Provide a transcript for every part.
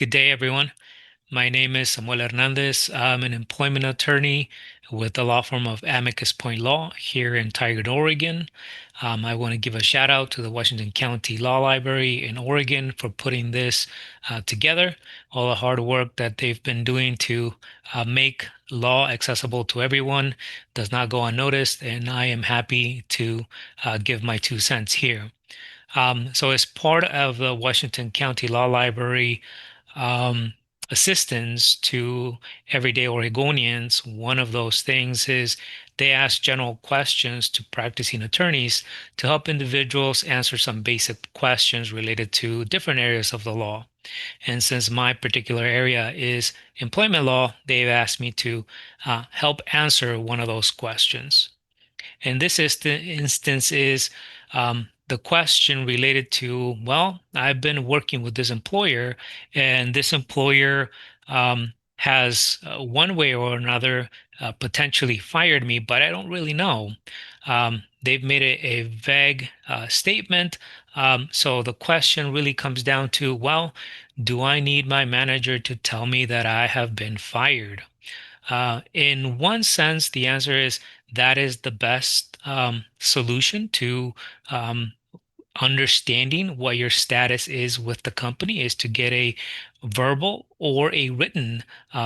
Good day, everyone. My name is Samuel Hernandez. I'm an employment attorney with the law firm of Amicus Point Law here in Tigard, Oregon. I want to give a shout out to the Washington County Law Library in Oregon for putting this together. All the hard work that they've been doing to make law accessible to everyone does not go unnoticed, and I am happy to give my 2 cents here. So, as part of the Washington County Law Library um, assistance to everyday Oregonians, one of those things is they ask general questions to practicing attorneys to help individuals answer some basic questions related to different areas of the law. And since my particular area is employment law, they've asked me to help answer one of those questions. And this is the instance is the question related to, well, I've been working with this employer, and this employer has one way or another potentially fired me, but I don't really know. They've made a vague statement. So the question really comes down to, well, do I need my manager to tell me that I have been fired? In one sense, the answer is that is the best solution to um, understanding what your status is with the company is to get a verbal or a written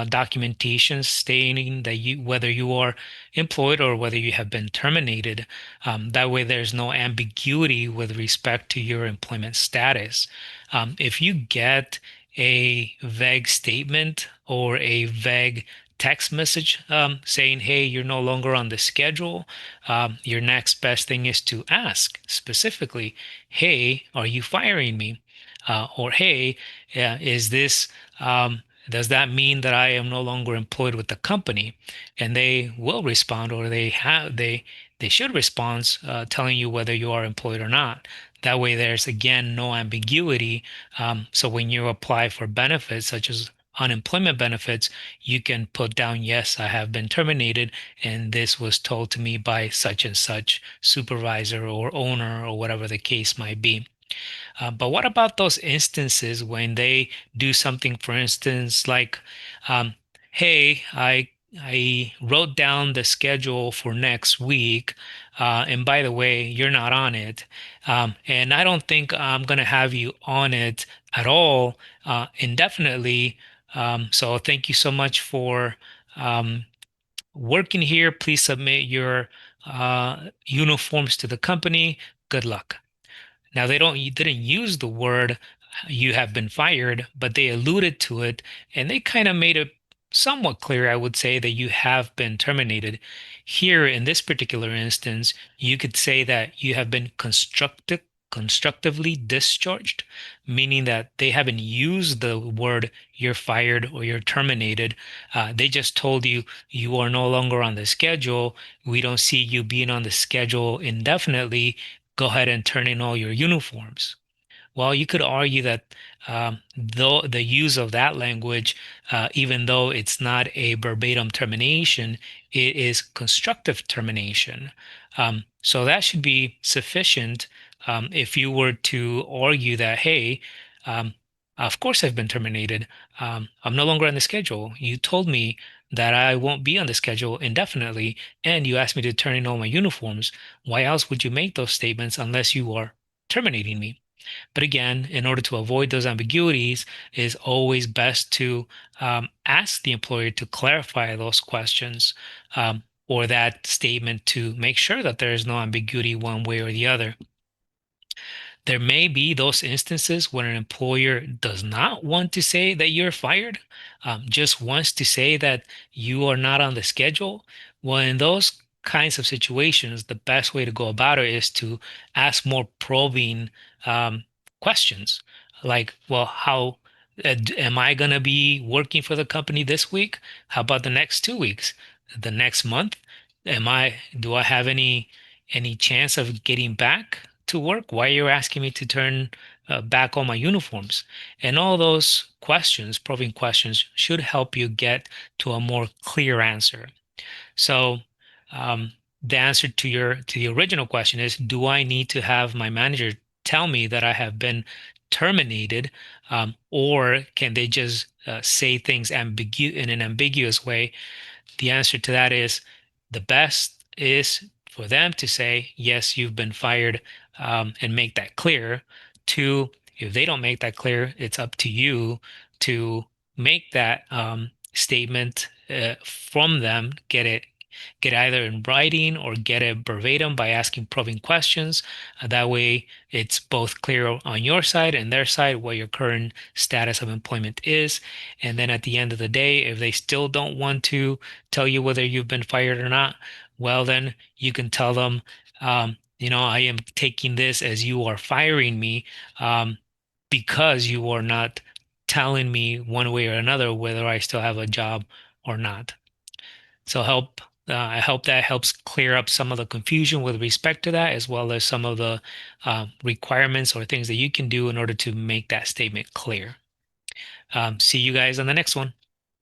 documentation stating that you whether you are employed or whether you have been terminated. That way, there's no ambiguity with respect to your employment status. If you get a vague statement or a vague text message saying, hey, you're no longer on the schedule, your next best thing is to ask specifically, hey, are you firing me? Or hey, is this, does that mean that I am no longer employed with the company? And they will respond, or they should respond, telling you whether you are employed or not. That way, there's again no ambiguity. So when you apply for benefits such as unemployment benefits, you can put down, yes, I have been terminated, and this was told to me by such and such supervisor or owner or whatever the case might be. But what about those instances when they do something, for instance, like, um, hey, I wrote down the schedule for next week, and by the way, you're not on it, and I don't think I'm gonna have you on it at all indefinitely. So thank you so much for um, working here. Please submit your uniforms to the company. Good luck. Now didn't use the word you have been fired, but they alluded to it and they kind of made it somewhat clear, I would say, that you have been terminated. Here in this particular instance, you could say that you have been constructively discharged, meaning that they haven't used the word you're fired or you're terminated. They just told you you are no longer on the schedule. We don't see you being on the schedule indefinitely. Go ahead and turn in all your uniforms. Well, you could argue that though the use of that language, even though it's not a verbatim termination, it is constructive termination. So that should be sufficient if you were to argue that, hey, um, of course I've been terminated. I'm no longer on the schedule. You told me that I won't be on the schedule indefinitely, and you asked me to turn in all my uniforms. Why else would you make those statements unless you are terminating me? But again, in order to avoid those ambiguities, it is always best to ask the employer to clarify those questions or that statement to make sure that there is no ambiguity one way or the other. There may be those instances when an employer does not want to say that you're fired, just wants to say that you are not on the schedule. Well, in those kinds of situations, the best way to go about it is to ask more probing questions like, well, how am I going to be working for the company this week? How about the next 2 weeks? The next month? Do I have any chance of getting back to work? Why are you asking me to turn back all my uniforms? And all those questions, probing questions, should help you get to a more clear answer. So, the answer to the original question is, do I need to have my manager tell me that I have been terminated, or can they just say things in an ambiguous way? The answer to that is the best is for them to say, yes, you've been fired, and make that clear. Two, if they don't make that clear, it's up to you to make that statement from them, get either in writing or get it verbatim by asking probing questions. That way, it's both clear on your side and their side what your current status of employment is. And then at the end of the day, if they still don't want to tell you whether you've been fired or not, well, then you can tell them, I am taking this as you are firing me, because you are not telling me one way or another whether I still have a job or not. So I hope that helps clear up some of the confusion with respect to that, as well as some of the requirements or things that you can do in order to make that statement clear. See you guys on the next one.